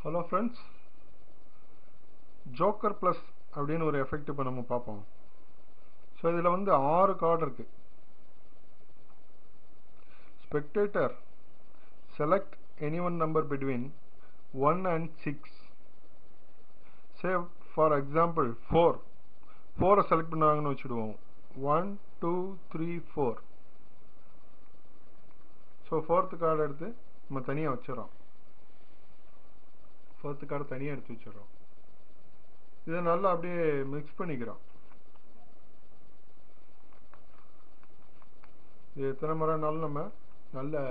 Hello friends, Joker Plus அப்படின்னு ஒரு effect இப்போ நம்ம பார்ப்போம். ஸோ இதில் வந்து 6 கார்டு இருக்கு. Spectator select any one number between 1 and 6. Say for example 4. 4 select பண்ணாங்கன்னு வச்சுடுவோம். 1, 2, 3, 4. ஸோ 4th கார்டு எடுத்து நம்ம தனியாக வச்சிடறோம். 4th கார்டு தனியாக எடுத்து வச்சிடறோம். இதை நல்லா அப்படியே மிக்ஸ் பண்ணிக்கிறோம். இது எத்தனை முறைனாலும் நம்ம நல்லா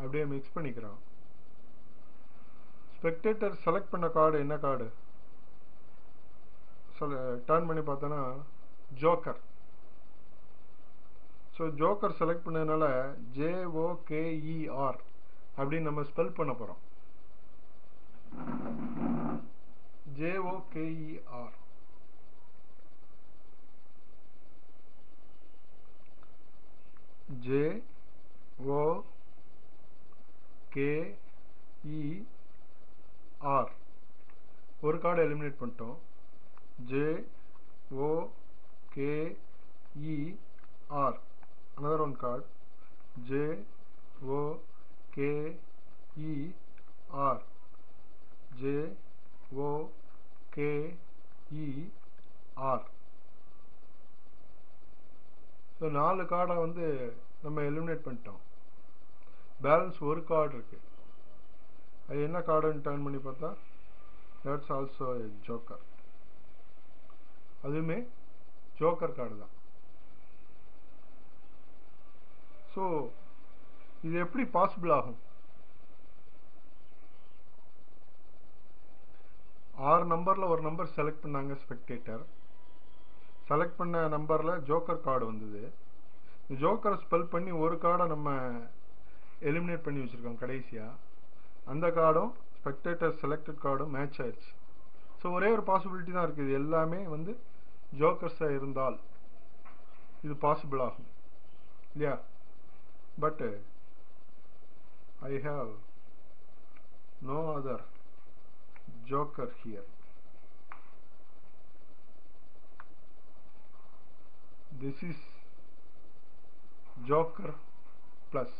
அப்படியே மிக்ஸ் பண்ணிக்கிறோம். ஸ்பெக்டேட்டர் செலக்ட் பண்ண கார்டு என்ன கார்டு டர்ன் பண்ணி பார்த்தோன்னா ஜோக்கர். ஸோ ஜோக்கர் செலக்ட் பண்ணதுனால JOKER அப்படின்னு நம்ம ஸ்பெல் பண்ண போகிறோம். JOKER. JOKER. ஒரு கார்டு எலிமினேட் பண்ணிட்டோம். JOKER. another one card JOKER. JOKER. So 4 கார்டை வந்து நம்ம எலிமினேட் பண்ணிட்டோம். பேலன்ஸ் ஒரு கார்டு இருக்கு. அது என்ன கார்டுன்னு டர்ன் பண்ணி பார்த்தா that's also a joker. அதுவுமே ஜோக்கர் கார்டு தான். ஸோ இது எப்படி பாசிபிள் ஆகும்? 6 நம்பரில் ஒரு நம்பர் செலக்ட் பண்ணாங்க ஸ்பெக்டேட்டர். செலக்ட் பண்ண நம்பரில் ஜோக்கர் கார்டு வந்தது. ஜோக்கரை ஸ்பெல் பண்ணி ஒரு கார்டை நம்ம எலிமினேட் பண்ணி வச்சுருக்கோம் கடைசியாக. அந்த கார்டும் ஸ்பெக்டேட்டர் செலக்டட் கார்டும் மேட்ச் ஆயிடுச்சு. ஸோ ஒரே ஒரு பாசிபிலிட்டி தான் இருக்குது. இது எல்லாமே வந்து ஜோக்கர்ஸாக இருந்தால் இது பாசிபிள் ஆகும் இல்லையா? But I have no other joker here. This is Joker Plus.